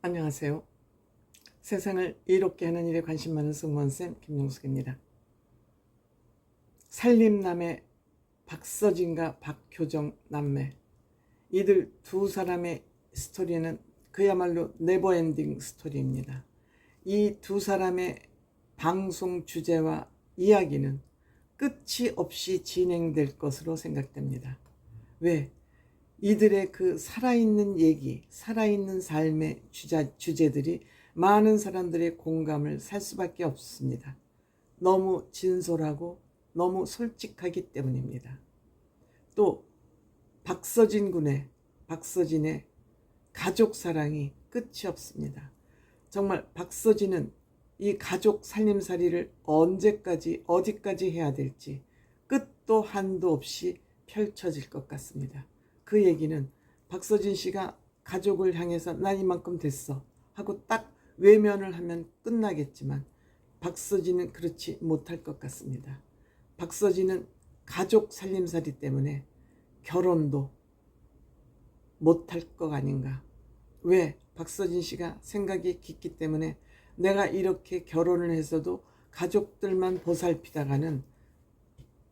안녕하세요. 세상을 이롭게 하는 일에 관심 많은 승무원쌤 김용숙입니다. 살림남의 박서진과 박효정 남매, 이들 두 사람의 스토리는 그야말로 네버엔딩 스토리입니다. 이 두 사람의 방송 주제와 이야기는 끝이 없이 진행될 것으로 생각됩니다. 왜? 이들의 그 살아있는 얘기, 살아있는 삶의 주제들이 많은 사람들의 공감을 살 수밖에 없습니다. 너무 진솔하고 너무 솔직하기 때문입니다. 또 박서진의 가족 사랑이 끝이 없습니다. 정말 박서진은 이 가족 살림살이를 언제까지 어디까지 해야 될지 끝도 한도 없이 펼쳐질 것 같습니다. 그 얘기는 박서진 씨가 가족을 향해서 나 이만큼 됐어 하고 딱 외면을 하면 끝나겠지만 박서진은 그렇지 못할 것 같습니다. 박서진은 가족 살림살이 때문에 결혼도 못할 것 아닌가. 왜? 박서진 씨가 생각이 깊기 때문에 내가 이렇게 결혼을 해서도 가족들만 보살피다가는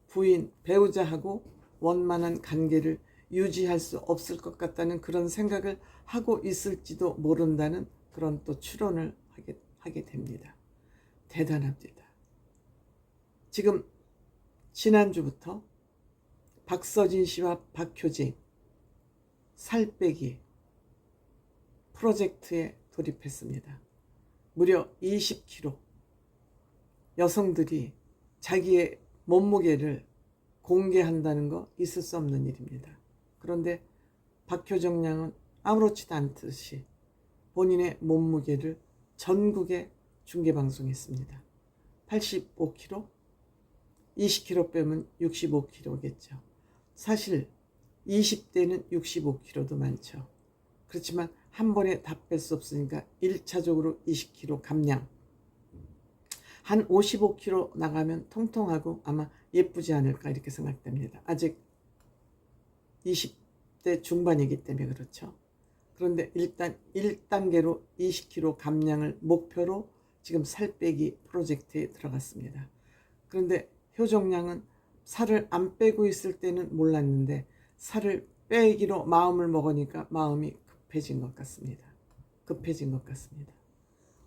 부인, 배우자하고 원만한 관계를 유지할 수 없을 것 같다는 그런 생각을 하고 있을지도 모른다는 그런 또 추론을 하게 됩니다. 대단합니다. 지금 지난주부터 박서진 씨와 박효진 살 빼기 프로젝트에 돌입했습니다. 무려 20kg 여성들이 자기의 몸무게를 공개한다는 거 있을 수 없는 일입니다. 그런데 박효정 양은 아무렇지도 않듯이 본인의 몸무게를 전국에 중계방송했습니다. 85kg, 20kg 빼면 65kg겠죠. 사실 20대는 65kg도 많죠. 그렇지만 한 번에 다 뺄 수 없으니까 1차적으로 20kg 감량. 한 55kg 나가면 통통하고 아마 예쁘지 않을까 이렇게 생각됩니다. 아직 20대 중반이기 때문에 그렇죠. 그런데 일단 1단계로 20kg 감량을 목표로 지금 살 빼기 프로젝트에 들어갔습니다. 그런데 효정 양은 살을 안 빼고 있을 때는 몰랐는데 살을 빼기로 마음을 먹으니까 마음이 급해진 것 같습니다.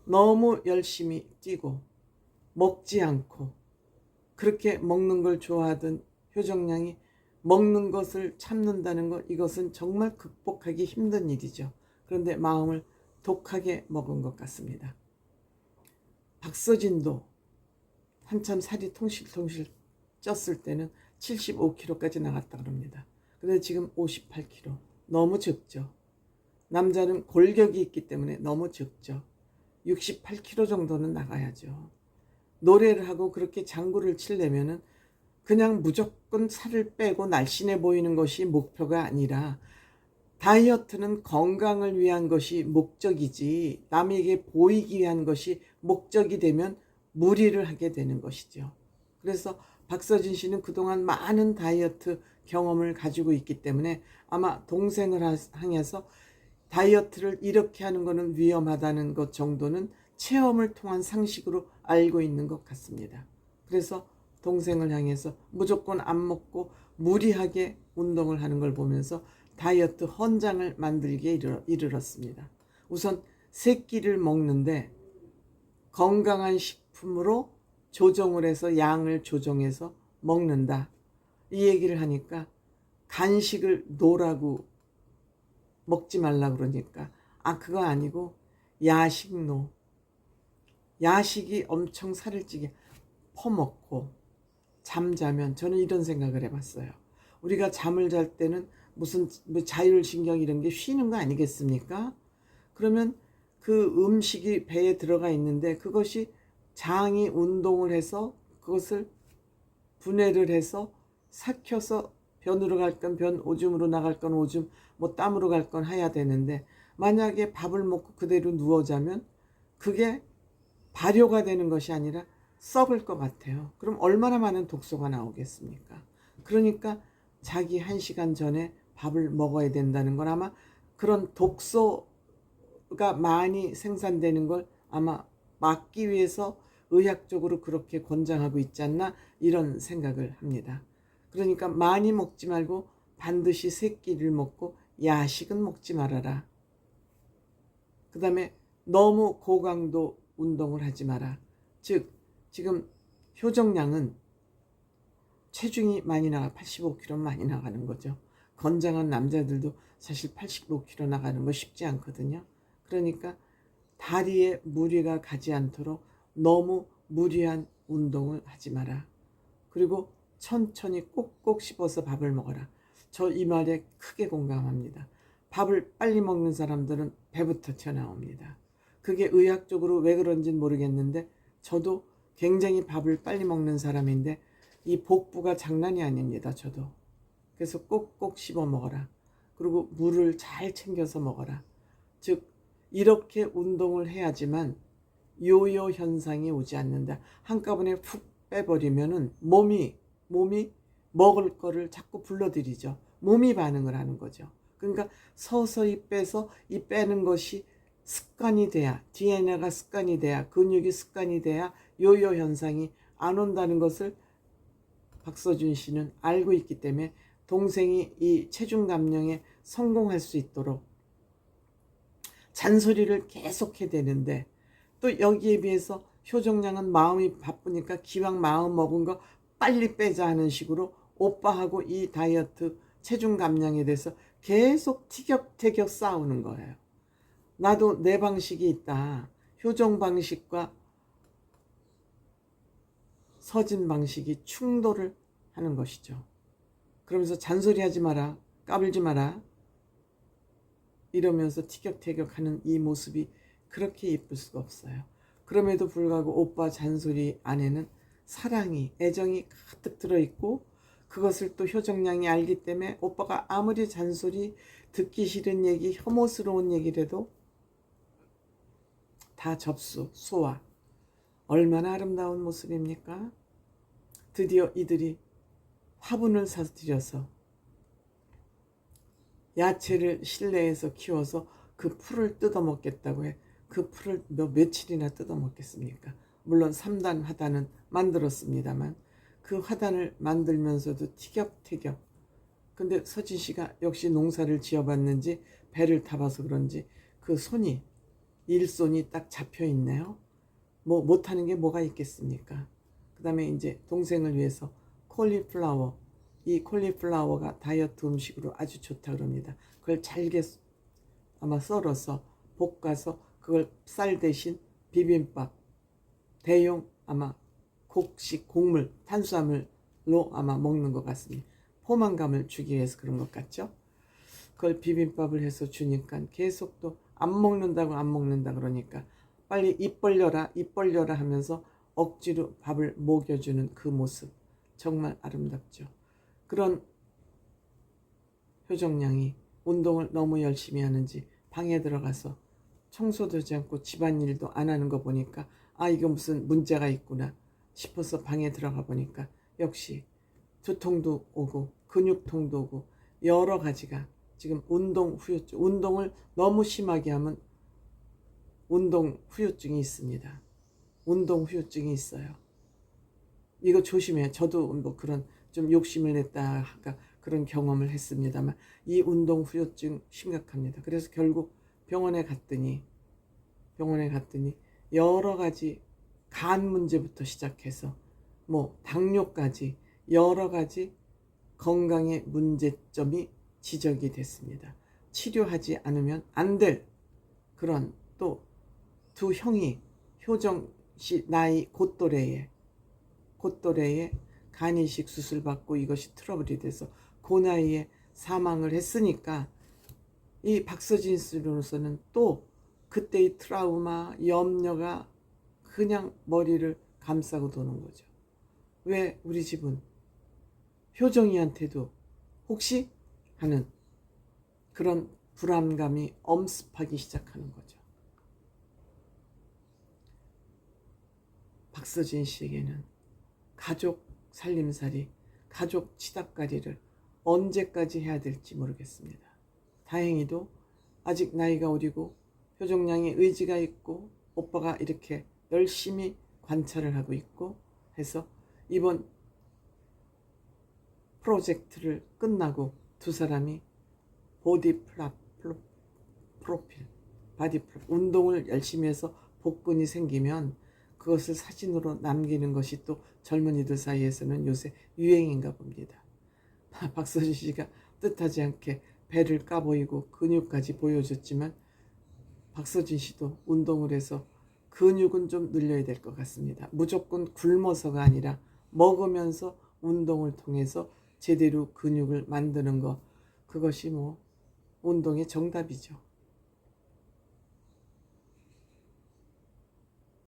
너무 열심히 뛰고 먹지 않고 그렇게 먹는 걸 좋아하던 효정 양이 먹는 것을 참는다는 것, 이것은 정말 극복하기 힘든 일이죠. 그런데 마음을 독하게 먹은 것 같습니다. 박서진도 한참 살이 통실통실 쪘을 때는 75kg까지 나갔다 그럽니다. 근데 지금 58kg. 너무 적죠. 남자는 골격이 있기 때문에 너무 적죠. 68kg 정도는 나가야죠. 노래를 하고 그렇게 장구를 치려면은 그냥 무조건 살을 빼고 날씬해 보이는 것이 목표가 아니라 다이어트는 건강을 위한 것이 목적이지 남에게 보이기 위한 것이 목적이 되면 무리를 하게 되는 것이죠. 그래서 박서진 씨는 그동안 많은 다이어트 경험을 가지고 있기 때문에 아마 동생을 향해서 다이어트를 이렇게 하는 것은 위험하다는 것 정도는 체험을 통한 상식으로 알고 있는 것 같습니다. 그래서 동생을 향해서 무조건 안 먹고 무리하게 운동을 하는 걸 보면서 다이어트 헌장을 만들기에 이르렀습니다. 우선 세 끼를 먹는데 건강한 식품으로 조정을 해서 양을 조정해서 먹는다. 이 얘기를 하니까 간식을 놓으라고 먹지 말라 그러니까 그거 아니고 야식노. 야식이 엄청 살을 찌게 퍼먹고 잠자면 저는 이런 생각을 해봤어요. 우리가 잠을 잘 때는 무슨 자율신경 이런 게 쉬는 거 아니겠습니까? 그러면 그 음식이 배에 들어가 있는데 그것이 장이 운동을 해서 그것을 분해를 해서 삭혀서 변으로 갈 건 변, 오줌으로 나갈 건 오줌, 뭐 땀으로 갈 건 해야 되는데 만약에 밥을 먹고 그대로 누워 자면 그게 발효가 되는 것이 아니라 썩을 것 같아요. 그럼 얼마나 많은 독소가 나오겠습니까? 그러니까 자기 1시간 전에 밥을 먹어야 된다는 건 아마 그런 독소 복부가 많이 생산되는 걸 아마 막기 위해서 의학적으로 그렇게 권장하고 있지 않나 이런 생각을 합니다. 그러니까 많이 먹지 말고 반드시 3끼를 먹고 야식은 먹지 말아라. 그 다음에 너무 고강도 운동을 하지 마라. 즉 지금 효정량은 체중이 많이 나가 85kg 많이 나가는 거죠. 건장한 남자들도 사실 85kg 나가는 거 쉽지 않거든요. 그러니까 다리에 무리가 가지 않도록 너무 무리한 운동을 하지 마라. 그리고 천천히 꼭꼭 씹어서 밥을 먹어라. 저 이 말에 크게 공감합니다. 밥을 빨리 먹는 사람들은 배부터 튀어나옵니다. 그게 의학적으로 왜 그런지는 모르겠는데 저도 굉장히 밥을 빨리 먹는 사람인데 이 복부가 장난이 아닙니다. 저도. 그래서 꼭꼭 씹어 먹어라. 그리고 물을 잘 챙겨서 먹어라. 즉 이렇게 운동을 해야지만 요요 현상이 오지 않는다. 한꺼번에 푹 빼버리면은 몸이 먹을 거를 자꾸 불러들이죠. 몸이 반응을 하는 거죠. 그러니까 서서히 빼서 이 빼는 것이 습관이 돼야, DNA가 습관이 돼야, 근육이 습관이 돼야 요요 현상이 안 온다는 것을 박서준 씨는 알고 있기 때문에 동생이 이 체중 감량에 성공할 수 있도록 잔소리를 계속 해대는데, 또 여기에 비해서 효정량은 마음이 바쁘니까 기왕 마음 먹은 거 빨리 빼자 하는 식으로 오빠하고 이 다이어트 체중 감량에 대해서 계속 티격태격 싸우는 거예요. 나도 내 방식이 있다. 효정 방식과 서진 방식이 충돌을 하는 것이죠. 그러면서 잔소리하지 마라, 까불지 마라 이러면서 티격태격하는 이 모습이 그렇게 예쁠 수가 없어요. 그럼에도 불구하고 오빠 잔소리 안에는 사랑이, 애정이 가득 들어있고, 그것을 또 효정량이 알기 때문에 오빠가 아무리 잔소리, 듣기 싫은 얘기, 혐오스러운 얘기라도 다 접수, 소화. 얼마나 아름다운 모습입니까? 드디어 이들이 화분을 사들여서 야채를 실내에서 키워서 그 풀을 뜯어먹겠다고 해. 그 풀을 며칠이나 뜯어먹겠습니까? 물론 3단 화단은 만들었습니다만 그 화단을 만들면서도 티격태격. 근데 서진 씨가 역시 농사를 지어봤는지 배를 타봐서 그런지 그 손이, 일손이 딱 잡혀 있네요. 뭐 못하는 게 뭐가 있겠습니까? 그 다음에 이제 동생을 위해서 콜리플라워, 이 콜리플라워가 다이어트 음식으로 아주 좋다 그럽니다. 그걸 잘게 아마 썰어서 볶아서 그걸 쌀 대신 비빔밥, 대용 아마 곡식, 곡물, 탄수화물로 아마 먹는 것 같습니다. 포만감을 주기 위해서 그런 것 같죠? 그걸 비빔밥을 해서 주니까 계속 또 안 먹는다 그러니까 빨리 입 벌려라 하면서 억지로 밥을 먹여주는 그 모습 정말 아름답죠. 그런 효정량이 운동을 너무 열심히 하는지 방에 들어가서 청소도 하지 않고 집안일도 안 하는 거 보니까 아, 이거 무슨 문제가 있구나 싶어서 방에 들어가 보니까 역시 두통도 오고 근육통도 오고 여러 가지가 지금 운동 후유증, 운동을 너무 심하게 하면 운동 후유증이 있습니다. 운동 후유증이 있어요. 이거 조심해요. 저도 뭐 그런 좀 욕심을 냈다 그런 경험을 했습니다만 이 운동 후유증 심각합니다. 그래서 결국 병원에 갔더니 여러 가지 간 문제부터 시작해서 뭐 당뇨까지 여러 가지 건강의 문제점이 지적이 됐습니다. 치료하지 않으면 안 될 그런, 또 두 형이 효정 씨 나이 곧또래에 간이식 수술 받고 이것이 트러블이 돼서 그 나이에 사망을 했으니까 이 박서진 씨로서는 또 그때의 트라우마, 염려가 그냥 머리를 감싸고 도는 거죠. 왜 우리 집은 효정이한테도 혹시 하는 그런 불안감이 엄습하기 시작하는 거죠. 박서진 씨에게는 가족 살림살이, 가족 치닥거리를 언제까지 해야 될지 모르겠습니다. 다행히도 아직 나이가 어리고 효종양이 의지가 있고 오빠가 이렇게 열심히 관찰을 하고 있고 해서 이번 프로젝트를 끝나고 두 사람이 바디 프로필 운동을 열심히 해서 복근이 생기면 그것을 사진으로 남기는 것이 또 젊은이들 사이에서는 요새 유행인가 봅니다. 박서준 씨가 뜻하지 않게 배를 까보이고 근육까지 보여줬지만 박서준 씨도 운동을 해서 근육은 좀 늘려야 될 것 같습니다. 무조건 굶어서가 아니라 먹으면서 운동을 통해서 제대로 근육을 만드는 것, 그것이 운동의 정답이죠.